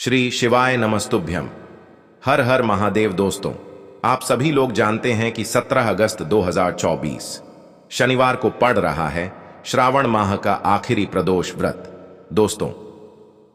श्री शिवाय नमस्तुभ्यम। हर हर महादेव। दोस्तों, आप सभी लोग जानते हैं कि 17 अगस्त 2024 शनिवार को पड़ रहा है श्रावण माह का आखिरी प्रदोष व्रत। दोस्तों,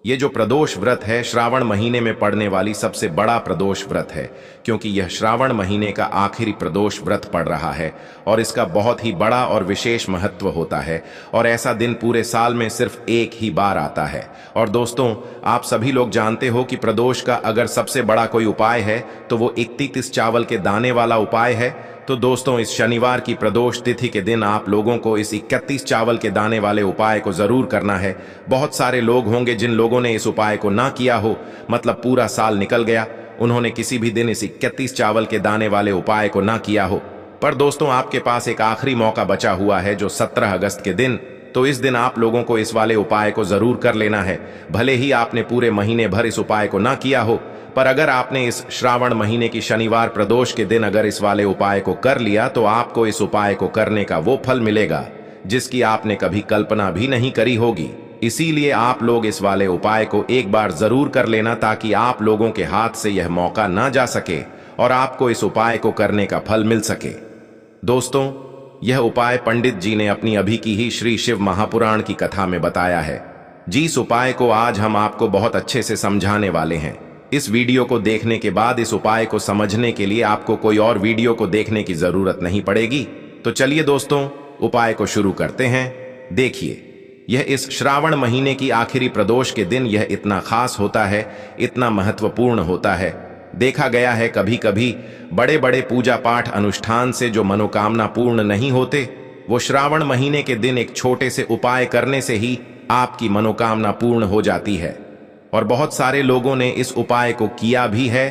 ये जो प्रदोष व्रत है श्रावण महीने में पड़ने वाली सबसे बड़ा प्रदोष व्रत है, क्योंकि यह श्रावण महीने का आखिरी प्रदोष व्रत पड़ रहा है और इसका बहुत ही बड़ा और विशेष महत्व होता है। और ऐसा दिन पूरे साल में सिर्फ एक ही बार आता है। और दोस्तों, आप सभी लोग जानते हो कि प्रदोष का अगर सबसे बड़ा कोई उपाय है तो वो 31 चावल के दाने वाला उपाय है। तो दोस्तों, इस शनिवार की प्रदोष तिथि के दिन आप लोगों को इस 31 चावल के दाने वाले उपाय को जरूर करना है। बहुत सारे लोग होंगे जिन लोगों ने इस उपाय को ना किया हो, मतलब पूरा साल निकल गया, उन्होंने किसी भी दिन इस 31 चावल के दाने वाले उपाय को ना किया हो। पर दोस्तों, आपके पास एक आखिरी मौका बचा हुआ है जो 17 अगस्त के दिन। तो इस दिन आप लोगों को इस वाले उपाय को जरूर कर लेना है। भले ही आपने पूरे महीने भर इस उपाय को ना किया हो, पर अगर आपने इस श्रावण महीने की शनिवार प्रदोष के दिन अगर इस वाले उपाय को कर लिया तो आपको इस उपाय को करने का वो फल मिलेगा जिसकी आपने कभी कल्पना भी नहीं करी होगी। इसीलिए आप लोग इस वाले उपाय को एक बार जरूर कर लेना, ताकि आप लोगों के हाथ से यह मौका ना जा सके और आपको इस उपाय को करने का फल मिल सके। दोस्तों, यह उपाय पंडित जी ने अपनी अभी की ही श्री शिव महापुराण की कथा में बताया है। जिस उपाय को आज हम आपको बहुत अच्छे से समझाने वाले हैं। इस वीडियो को देखने के बाद इस उपाय को समझने के लिए आपको कोई और वीडियो को देखने की जरूरत नहीं पड़ेगी। तो चलिए दोस्तों, उपाय को शुरू करते हैं। देखिए, यह इस श्रावण महीने की आखिरी प्रदोष के दिन यह इतना खास होता है, इतना महत्वपूर्ण होता है। देखा गया है कभी कभी बड़े बड़े पूजा पाठ अनुष्ठान से जो मनोकामना पूर्ण नहीं होते, वो श्रावण महीने के दिन एक छोटे से उपाय करने से ही आपकी मनोकामना पूर्ण हो जाती है। और बहुत सारे लोगों ने इस उपाय को किया भी है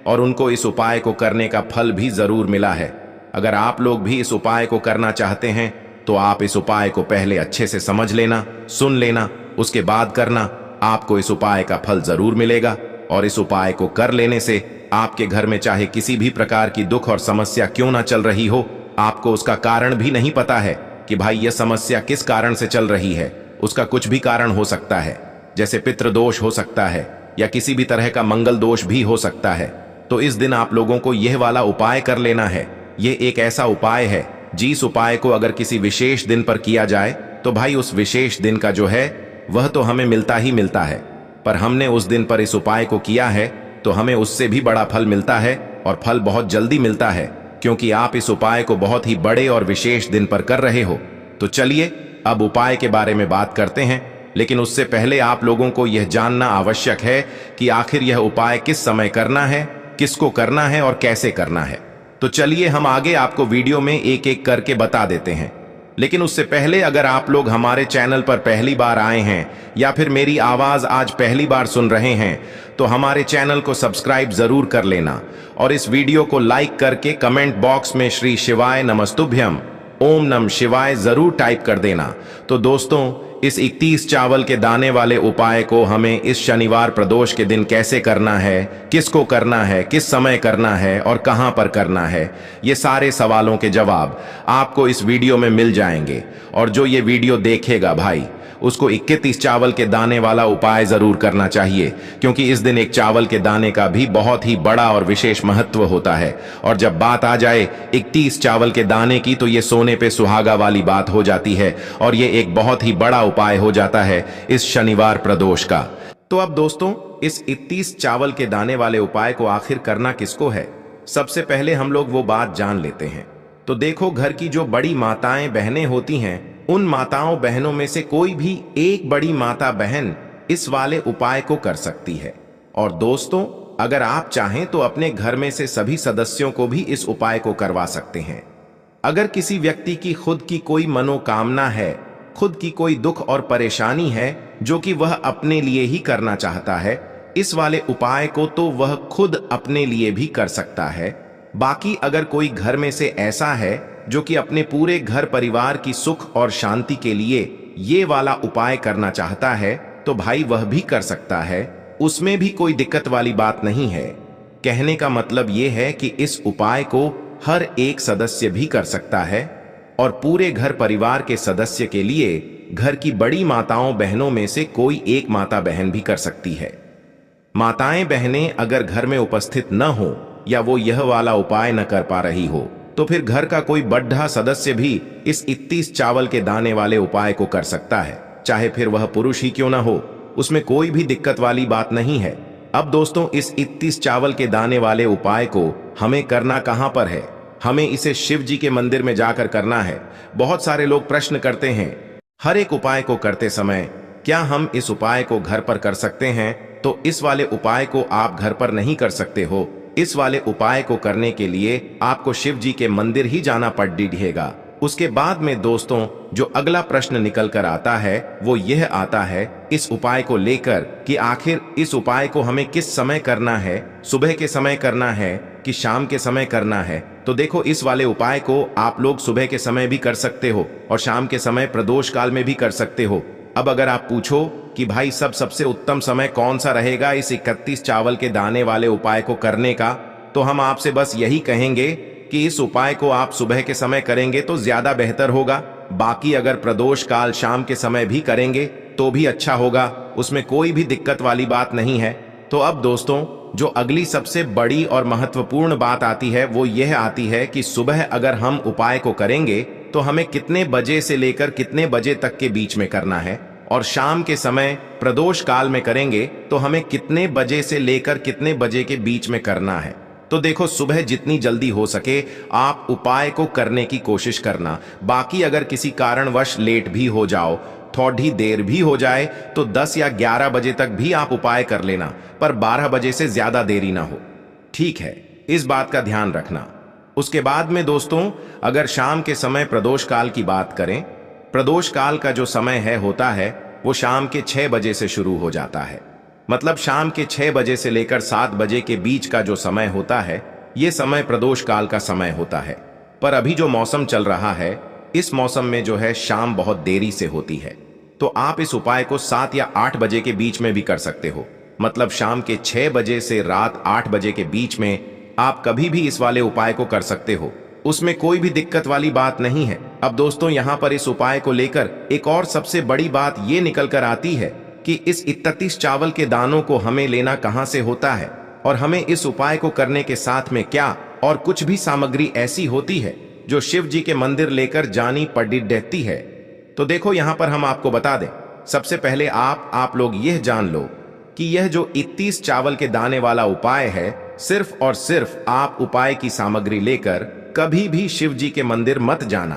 और उनको इस उपाय को करने का फल भी जरूर मिला है। अगर आप लोग भी इस उपाय को करना चाहते हैं तो आप इस उपाय को पहले अच्छे से समझ लेना, सुन लेना, उसके बाद करना। आपको इस उपाय का फल जरूर मिलेगा। और इस उपाय को कर लेने से आपके घर में चाहे किसी भी प्रकार की दुख और समस्या क्यों ना चल रही हो, आपको उसका कारण भी नहीं पता है कि भाई यह समस्या किस कारण से चल रही है। उसका कुछ भी कारण हो सकता है, जैसे पितृदोष हो सकता है या किसी भी तरह का मंगल दोष भी हो सकता है। तो इस दिन आप लोगों को यह वाला उपाय कर लेना है। यह एक ऐसा उपाय है जिस उपाय को अगर किसी विशेष दिन पर किया जाए तो भाई उस विशेष दिन का जो है वह तो हमें मिलता ही मिलता है। पर हमने उस दिन पर इस उपाय को किया है तो हमें उससे भी बड़ा फल मिलता है, और फल बहुत जल्दी मिलता है, क्योंकि आप इस उपाय को बहुत ही बड़े और विशेष दिन पर कर रहे हो। तो चलिए अब उपाय के बारे में बात करते हैं। लेकिन उससे पहले आप लोगों को यह जानना आवश्यक है कि आखिर यह उपाय किस समय करना है, किसको करना है और कैसे करना है। तो चलिए हम आगे आपको वीडियो में एक एक करके बता देते हैं। लेकिन उससे पहले अगर आप लोग हमारे चैनल पर पहली बार आए हैं या फिर मेरी आवाज आज पहली बार सुन रहे हैं तो हमारे चैनल को सब्सक्राइब जरूर कर लेना और इस वीडियो को लाइक करके कमेंट बॉक्स में श्री शिवाय नमस्तुभ्यम ओम नमः शिवाय जरूर टाइप कर देना। तो दोस्तों, इस 31 चावल के दाने वाले उपाय को हमें इस शनिवार प्रदोष के दिन कैसे करना है, किसको करना है, किस समय करना है और कहां पर करना है, ये सारे सवालों के जवाब आपको इस वीडियो में मिल जाएंगे। और जो ये वीडियो देखेगा भाई, उसको 31 चावल के दाने वाला उपाय जरूर करना चाहिए, क्योंकि इस दिन एक चावल के दाने का भी बहुत ही बड़ा और विशेष महत्व होता है। और जब बात आ जाए 31 चावल के दाने की तो ये सोने पे सुहागा वाली बात हो जाती है और ये एक बहुत ही बड़ा उपाय हो जाता है इस शनिवार प्रदोष का। तो अब दोस्तों, इस 31 चावल के दाने वाले उपाय को आखिर करना किसको है, सबसे पहले हम लोग वो बात जान लेते हैं। तो देखो, घर की जो बड़ी माताएं बहनें होती हैं, उन माताओं बहनों में से कोई भी एक बड़ी माता बहन इस वाले उपाय को कर सकती है। और दोस्तों, अगर आप चाहें तो अपने घर में से सभी सदस्यों को भी इस उपाय को करवा सकते हैं। अगर किसी व्यक्ति की खुद की कोई मनोकामना है, खुद की कोई दुख और परेशानी है जो कि वह अपने लिए ही करना चाहता है, इस वाले उपाय को तो वह खुद अपने लिए भी कर सकता है। बाकी अगर कोई घर में से ऐसा है जो कि अपने पूरे घर परिवार की सुख और शांति के लिए ये वाला उपाय करना चाहता है तो भाई वह भी कर सकता है। उसमें भी कोई दिक्कत वाली बात नहीं है। कहने का मतलब ये है कि इस उपाय को हर एक सदस्य भी कर सकता है और पूरे घर परिवार के सदस्य के लिए घर की बड़ी माताओं बहनों में से कोई एक माता बहन भी कर सकती है। माताएं बहनें अगर घर में उपस्थित न हो या वो यह वाला उपाय न कर पा रही हो तो फिर घर का कोई बड्ढा सदस्य भी इस 31 चावल के दाने वाले उपाय को कर सकता है, चाहे फिर वह पुरुष ही क्यों ना हो। उसमें कोई भी दिक्कत वाली बात नहीं है। अब दोस्तों, इस 31 चावल के दाने वाले उपाय को हमें करना कहां पर है? हमें इसे शिव जी के मंदिर में जाकर करना है। बहुत सारे लोग प्रश्न करते हैं, हर एक उपाय को करते समय क्या हम इस उपाय को घर पर कर सकते हैं? तो इस वाले उपाय को आप घर पर नहीं कर सकते हो। इस वाले उपाय को करने के लिए आपको शिव जी के मंदिर ही जाना पड़ेगा। उसके बाद में दोस्तों, जो अगला प्रश्न निकल कर आता है वो यह आता है इस उपाय को लेकर कि आखिर इस उपाय को हमें किस समय करना है, सुबह के समय करना है कि शाम के समय करना है। तो देखो, इस वाले उपाय को आप लोग सुबह के समय भी कर सकते हो और शाम के समय प्रदोष काल में भी कर सकते हो। अब अगर आप पूछो कि भाई सबसे उत्तम समय कौन सा रहेगा इस 31 चावल के दाने वाले उपाय को करने का, तो हम आपसे बस यही कहेंगे कि इस उपाय को आप सुबह के समय करेंगे तो ज्यादा बेहतर होगा। बाकी अगर प्रदोष काल शाम के समय भी करेंगे तो भी अच्छा होगा, उसमें कोई भी दिक्कत वाली बात नहीं है। तो अब दोस्तों, जो अगली सबसे बड़ी और महत्वपूर्ण बात आती है वो यह आती है कि सुबह अगर हम उपाय को करेंगे तो हमें कितने बजे से लेकर कितने बजे तक के बीच में करना है, और शाम के समय प्रदोष काल में करेंगे तो हमें कितने बजे से लेकर कितने बजे के बीच में करना है। तो देखो, सुबह जितनी जल्दी हो सके आप उपाय को करने की कोशिश करना। बाकी अगर किसी कारणवश लेट भी हो जाओ, थोड़ी देर भी हो जाए, तो 10 या 11 बजे तक भी आप उपाय कर लेना, पर 12 बजे से ज्यादा देरी ना हो। ठीक है, इस बात का ध्यान रखना। उसके बाद में दोस्तों, अगर शाम के समय प्रदोष काल की बात करें, प्रदोष काल का जो समय होता है वो शाम के 6 बजे से शुरू हो जाता है। मतलब शाम के 6 बजे से लेकर 7 बजे के बीच का जो समय होता है ये समय प्रदोष काल का समय होता है। पर अभी जो मौसम चल रहा है, इस मौसम में जो है शाम बहुत देरी से होती है, तो आप इस उपाय को 7 या 8 बजे के बीच में भी कर सकते हो। मतलब शाम के 6 बजे से रात 8 बजे के बीच में आप कभी भी इस वाले उपाय को कर सकते हो, उसमें कोई भी दिक्कत वाली बात नहीं है। अब दोस्तों, यहाँ पर इस उपाय को लेकर एक और सबसे बड़ी बात ये निकल कर आती है कि इस 31 चावल के दानों को हमें लेना कहां से होता है, और हमें इस उपाय को करने के साथ में क्या और कुछ भी सामग्री ऐसी होती है जो शिव जी के मंदिर लेकर जानी पड़ी रहती है। तो देखो, यहां पर हम आपको बता दें, सबसे पहले आप लोग यह जान लो कि यह जो 31 चावल के दाने वाला उपाय है, सिर्फ और सिर्फ आप उपाय की सामग्री लेकर कभी भी शिव जी के मंदिर मत जाना,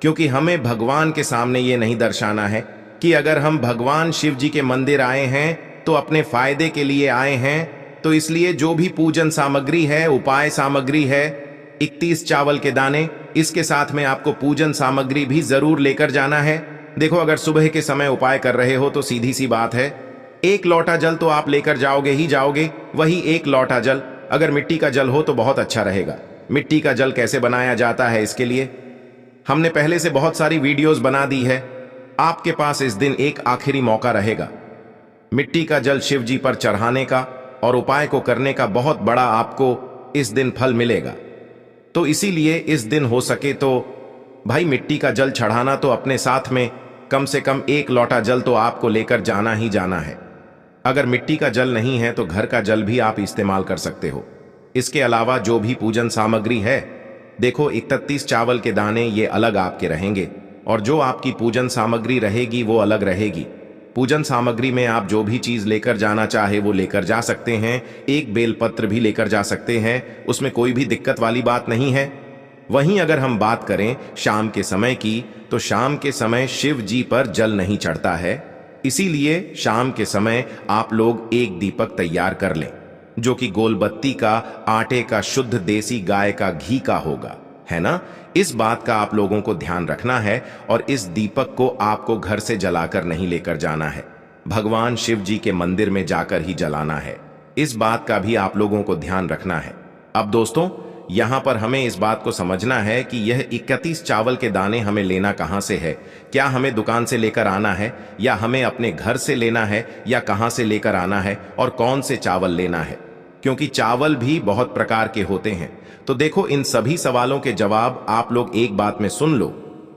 क्योंकि हमें भगवान के सामने ये नहीं दर्शाना है कि अगर हम भगवान शिव जी के मंदिर आए हैं तो अपने फायदे के लिए आए हैं। तो इसलिए जो भी पूजन सामग्री है, उपाय सामग्री है, 31 चावल के दाने, इसके साथ में आपको पूजन सामग्री भी जरूर लेकर जाना है। देखो, अगर सुबह के समय उपाय कर रहे हो तो सीधी सी बात है, 1 लोटा जल तो आप लेकर जाओगे ही जाओगे। वही 1 लोटा जल अगर मिट्टी का जल हो तो बहुत अच्छा रहेगा। मिट्टी का जल कैसे बनाया जाता है, इसके लिए हमने पहले से बहुत सारी वीडियोस बना दी है। आपके पास इस दिन एक आखिरी मौका रहेगा मिट्टी का जल शिव जी पर चढ़ाने का, और उपाय को करने का बहुत बड़ा आपको इस दिन फल मिलेगा। तो इसीलिए इस दिन हो सके तो भाई मिट्टी का जल चढ़ाना तो अपने साथ में कम से कम 1 लोटा जल तो आपको लेकर जाना ही जाना है। अगर मिट्टी का जल नहीं है तो घर का जल भी आप इस्तेमाल कर सकते हो। इसके अलावा जो भी पूजन सामग्री है, देखो 31 चावल के दाने ये अलग आपके रहेंगे, और जो आपकी पूजन सामग्री रहेगी वो अलग रहेगी। पूजन सामग्री में आप जो भी चीज लेकर जाना चाहे वो लेकर जा सकते हैं। एक बेलपत्र भी लेकर जा सकते हैं, उसमें कोई भी दिक्कत वाली बात नहीं है। वहीं अगर हम बात करें शाम के समय की, तो शाम के समय शिव जी पर जल नहीं चढ़ता है, इसीलिए शाम के समय आप लोग एक दीपक तैयार कर लें, जो कि गोलबत्ती का, आटे का, शुद्ध देसी गाय का घी का होगा, है ना। इस बात का आप लोगों को ध्यान रखना है, और इस दीपक को आपको घर से जलाकर नहीं लेकर जाना है, भगवान शिव जी के मंदिर में जाकर ही जलाना है। इस बात का भी आप लोगों को ध्यान रखना है। अब दोस्तों, यहां पर हमें इस बात को समझना है कि यह 31 चावल के दाने हमें लेना कहां से है। क्या हमें दुकान से लेकर आना है, या हमें अपने घर से लेना है, या कहां से लेकर आना है, और कौन से चावल लेना है, क्योंकि चावल भी बहुत प्रकार के होते हैं। तो देखो, इन सभी सवालों के जवाब आप लोग एक बात में सुन लो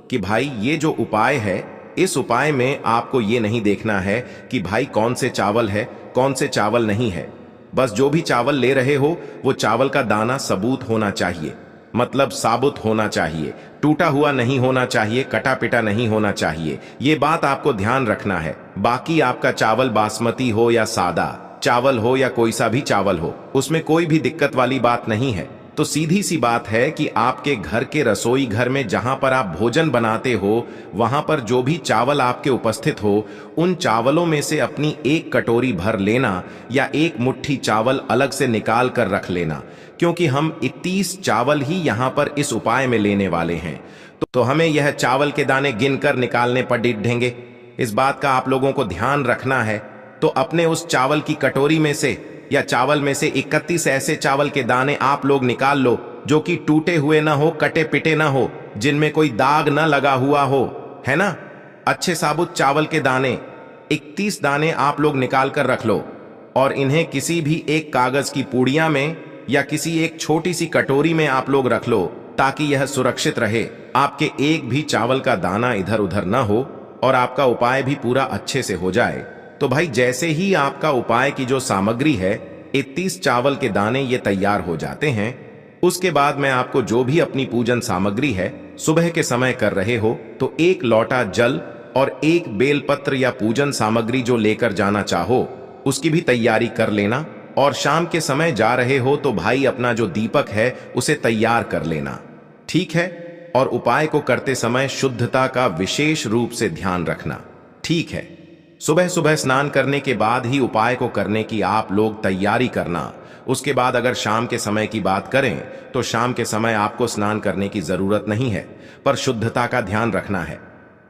कि भाई ये जो उपाय है, इस उपाय में आपको ये नहीं देखना है कि भाई कौन से चावल है, कौन से चावल नहीं है। बस जो भी चावल ले रहे हो वो चावल का दाना सबूत होना चाहिए, मतलब साबुत होना चाहिए, टूटा हुआ नहीं होना चाहिए, कटा पिटा नहीं होना चाहिए। ये बात आपको ध्यान रखना है। बाकी आपका चावल बासमती हो या सादा चावल हो या कोई सा भी चावल हो, उसमें कोई भी दिक्कत वाली बात नहीं है। तो सीधी सी बात है कि आपके घर के रसोई घर में जहां पर आप भोजन बनाते हो वहां पर जो भी चावल आपके उपस्थित हो, उन चावलों में से अपनी एक कटोरी भर लेना या एक मुट्ठी चावल अलग से निकाल कर रख लेना, क्योंकि हम 31 चावल ही यहां पर इस उपाय में लेने वाले हैं। तो हमें यह चावल के दाने गिनकर निकालने पर डिढेंगे। इस बात का आप लोगों को ध्यान रखना है। तो अपने उस चावल की कटोरी में से या चावल में से 31 ऐसे चावल के दाने आप लोग निकाल लो जो कि टूटे हुए ना हो, कटे पिटे ना हो, जिनमें कोई दाग ना लगा हुआ हो, है ना। अच्छे साबुत चावल के दाने 31 दाने आप लोग निकाल कर रख लो और इन्हें किसी भी एक कागज की पुड़िया में या किसी एक छोटी सी कटोरी में आप लोग रख लो, ताकि यह सुरक्षित रहे, आपके एक भी चावल का दाना इधर उधर ना हो और आपका उपाय भी पूरा अच्छे से हो जाए। तो भाई जैसे ही आपका उपाय की जो सामग्री है 31 चावल के दाने ये तैयार हो जाते हैं, उसके बाद मैं आपको जो भी अपनी पूजन सामग्री है सुबह के समय कर रहे हो तो एक लोटा जल और एक बेलपत्र या पूजन सामग्री जो लेकर जाना चाहो उसकी भी तैयारी कर लेना। और शाम के समय जा रहे हो तो भाई अपना जो दीपक है उसे तैयार कर लेना, ठीक है। और उपाय को करते समय शुद्धता का विशेष रूप से ध्यान रखना, ठीक है। सुबह सुबह स्नान करने के बाद ही उपाय को करने की आप लोग तैयारी करना। उसके बाद अगर शाम के समय की बात करें तो शाम के समय आपको स्नान करने की जरूरत नहीं है, पर शुद्धता का ध्यान रखना है।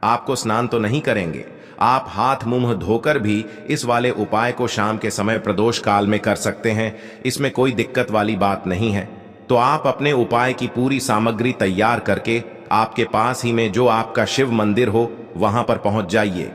आपको स्नान तो नहीं करेंगे, आप हाथ मुंह धोकर भी इस वाले उपाय को शाम के समय प्रदोष काल में कर सकते हैं, इसमें कोई दिक्कत वाली बात नहीं है। तो आप अपने उपाय की पूरी सामग्री तैयार करके आपके पास ही में जो आपका शिव मंदिर हो वहां पर पहुंच जाइए।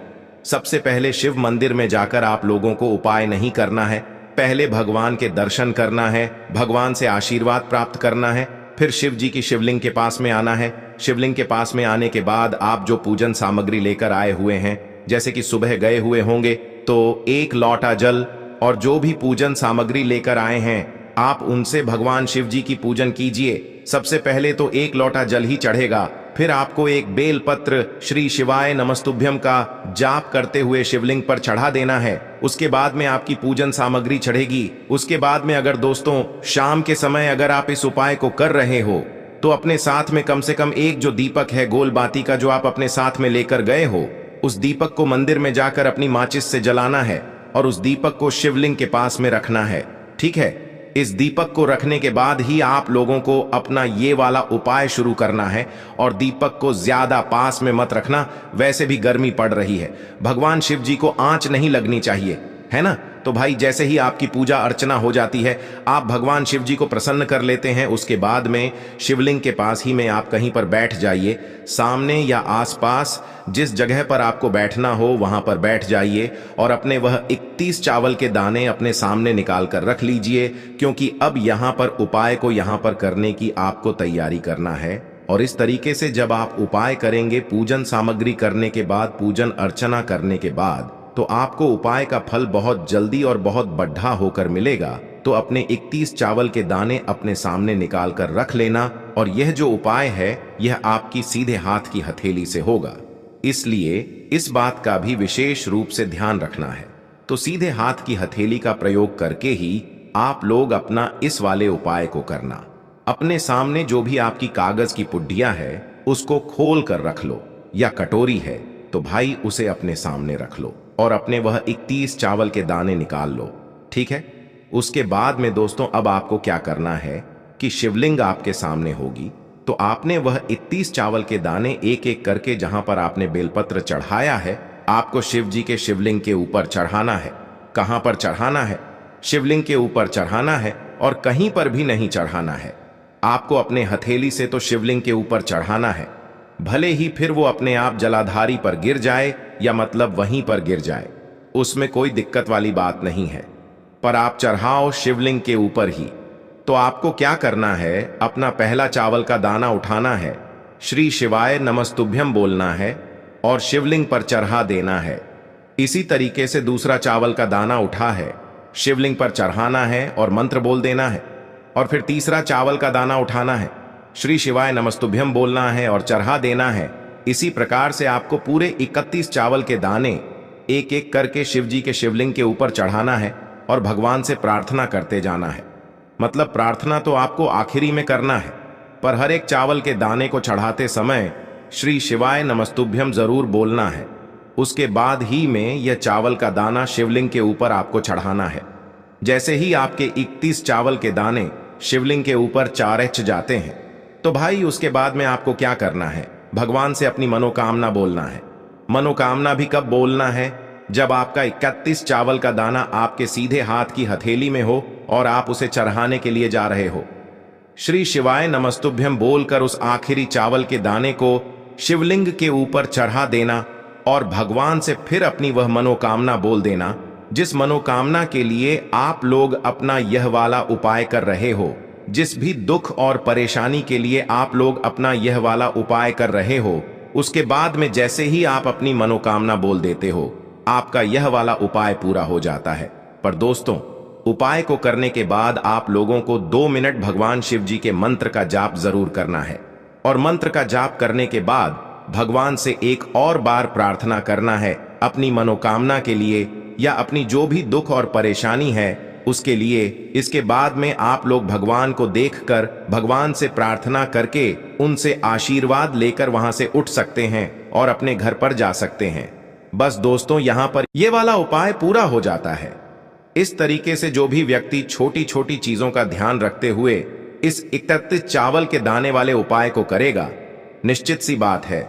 सबसे पहले शिव मंदिर में जाकर आप लोगों को उपाय नहीं करना है, पहले भगवान के दर्शन करना है, भगवान से आशीर्वाद प्राप्त करना है, फिर शिव जी की शिवलिंग के पास में आना है। शिवलिंग के पास में आने के बाद आप जो पूजन सामग्री लेकर आए हुए हैं, जैसे कि सुबह गए हुए होंगे तो एक लोटा जल और जो भी पूजन सामग्री लेकर आए हैं आप उनसे भगवान शिव जी की पूजन कीजिए। सबसे पहले तो एक लोटा जल ही चढ़ेगा, फिर आपको एक बेल पत्र श्री शिवाय नमस्तुभ्यम का जाप करते हुए शिवलिंग पर चढ़ा देना है। उसके बाद में आपकी पूजन सामग्री चढ़ेगी। उसके बाद में अगर दोस्तों शाम के समय अगर आप इस उपाय को कर रहे हो तो अपने साथ में कम से कम एक जो दीपक है गोल बाती का जो आप अपने साथ में लेकर गए हो, उस दीपक को मंदिर में जाकर अपनी माचिस से जलाना है और उस दीपक को शिवलिंग के पास में रखना है, ठीक है। इस दीपक को रखने के बाद ही आप लोगों को अपना ये वाला उपाय शुरू करना है और दीपक को ज्यादा पास में मत रखना, वैसे भी गर्मी पड़ रही है, भगवान शिव जी को आंच नहीं लगनी चाहिए, है ना। तो भाई जैसे ही आपकी पूजा अर्चना हो जाती है आप भगवान शिव जी को प्रसन्न कर लेते हैं, उसके बाद में शिवलिंग के पास ही में आप कहीं पर बैठ जाइए, सामने या आसपास जिस जगह पर आपको बैठना हो वहां पर बैठ जाइए और अपने वह 31 चावल के दाने अपने सामने निकाल कर रख लीजिए, क्योंकि अब यहां पर उपाय को यहां पर करने की आपको तैयारी करना है। और इस तरीके से जब आप उपाय करेंगे, पूजन सामग्री करने के बाद, पूजन अर्चना करने के बाद, तो आपको उपाय का फल बहुत जल्दी और बहुत बढ़ा होकर मिलेगा। तो अपने 31 चावल के दाने अपने सामने निकाल कर रख लेना और यह जो उपाय है यह आपकी सीधे हाथ की हथेली से होगा, इसलिए इस बात का भी विशेष रूप से ध्यान रखना है। तो सीधे हाथ की हथेली का प्रयोग करके ही आप लोग अपना इस वाले उपाय को करना। अपने सामने जो भी आपकी कागज की पुड्डिया है उसको खोल कर रख लो, या कटोरी है तो भाई उसे अपने सामने रख लो और अपने वह 31 चावल के दाने निकाल लो, ठीक है। उसके बाद में दोस्तों अब आपको क्या करना है कि शिवलिंग आपके सामने होगी, तो आपने वह 31 चावल के दाने एक एक करके जहां पर आपने बेलपत्र चढ़ाया है आपको शिव जी के शिवलिंग के ऊपर चढ़ाना है। कहां पर चढ़ाना है? शिवलिंग के ऊपर चढ़ाना है और कहीं पर भी नहीं चढ़ाना है। आपको अपने हथेली से तो शिवलिंग के ऊपर चढ़ाना है, भले ही फिर वो अपने आप जलाधारी पर गिर जाए या मतलब वहीं पर गिर जाए, उसमें कोई दिक्कत वाली बात नहीं है, पर आप चढ़ाओ शिवलिंग के ऊपर ही। तो आपको क्या करना है, अपना पहला चावल का दाना उठाना है, श्री शिवाय नमस्तुभ्यम बोलना है और शिवलिंग पर चढ़ा देना है। इसी तरीके से दूसरा चावल का दाना उठा है, शिवलिंग पर चढ़ाना है और मंत्र बोल देना है। और फिर तीसरा चावल का दाना उठाना है, श्री शिवाय नमस्तुभ्यम बोलना है और चढ़ा देना है। इसी प्रकार से आपको पूरे 31 चावल के दाने एक एक करके शिव जी के शिवलिंग के ऊपर चढ़ाना है और भगवान से प्रार्थना करते जाना है। मतलब प्रार्थना तो आपको आखिरी में करना है, पर हर एक चावल के दाने को चढ़ाते समय श्री शिवाय नमस्तुभ्यम जरूर बोलना है। उसके बाद ही में यह चावल का दाना शिवलिंग के ऊपर आपको चढ़ाना है। जैसे ही आपके 31 चावल के दाने शिवलिंग के ऊपर चारच जाते हैं, तो भाई उसके बाद में आपको क्या करना है, भगवान से अपनी मनोकामना बोलना है। मनोकामना भी कब बोलना है, जब आपका 31 चावल का दाना आपके सीधे हाथ की हथेली में हो और आप उसे चढ़ाने के लिए जा रहे हो। श्री शिवाय नमस्तुभ्यम बोलकर उस आखिरी चावल के दाने को शिवलिंग के ऊपर चढ़ा देना और भगवान से फिर अपनी वह मनोकामना बोल देना, जिस मनोकामना के लिए आप लोग अपना यह वाला उपाय कर रहे हो। जिस भी दुख और परेशानी के लिए आप लोग अपना यह वाला उपाय कर रहे हो, उसके बाद में जैसे ही आप अपनी मनोकामना बोल देते हो, आपका यह वाला उपाय पूरा हो जाता है। पर दोस्तों, उपाय को करने के बाद आप लोगों को 2 मिनट भगवान शिव जी के मंत्र का जाप जरूर करना है। और मंत्र का जाप करने के बाद भगवान से एक और बार प्रार्थना करना है अपनी मनोकामना के लिए या अपनी जो भी दुख और परेशानी है उसके लिए। इसके बाद में आप लोग भगवान को देखकर भगवान से प्रार्थना करके उनसे आशीर्वाद लेकर वहां से उठ सकते हैं और अपने घर पर जा सकते हैं। बस दोस्तों, यहां पर यह वाला उपाय पूरा हो जाता है। इस तरीके से जो भी व्यक्ति छोटी छोटी चीजों का ध्यान रखते हुए इस 31 चावल के दाने वाले उपाय को करेगा, निश्चित सी बात है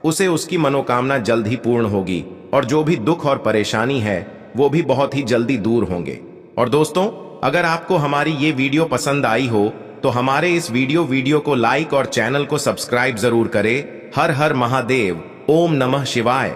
उसे उसकी मनोकामना जल्द ही पूर्ण होगी और जो भी दुख और परेशानी है वो भी बहुत ही जल्दी दूर होंगे। और दोस्तों, अगर आपको हमारी ये वीडियो पसंद आई हो तो हमारे इस वीडियो को लाइक और चैनल को सब्सक्राइब जरूर करें। हर हर महादेव, ओम नमः शिवाय।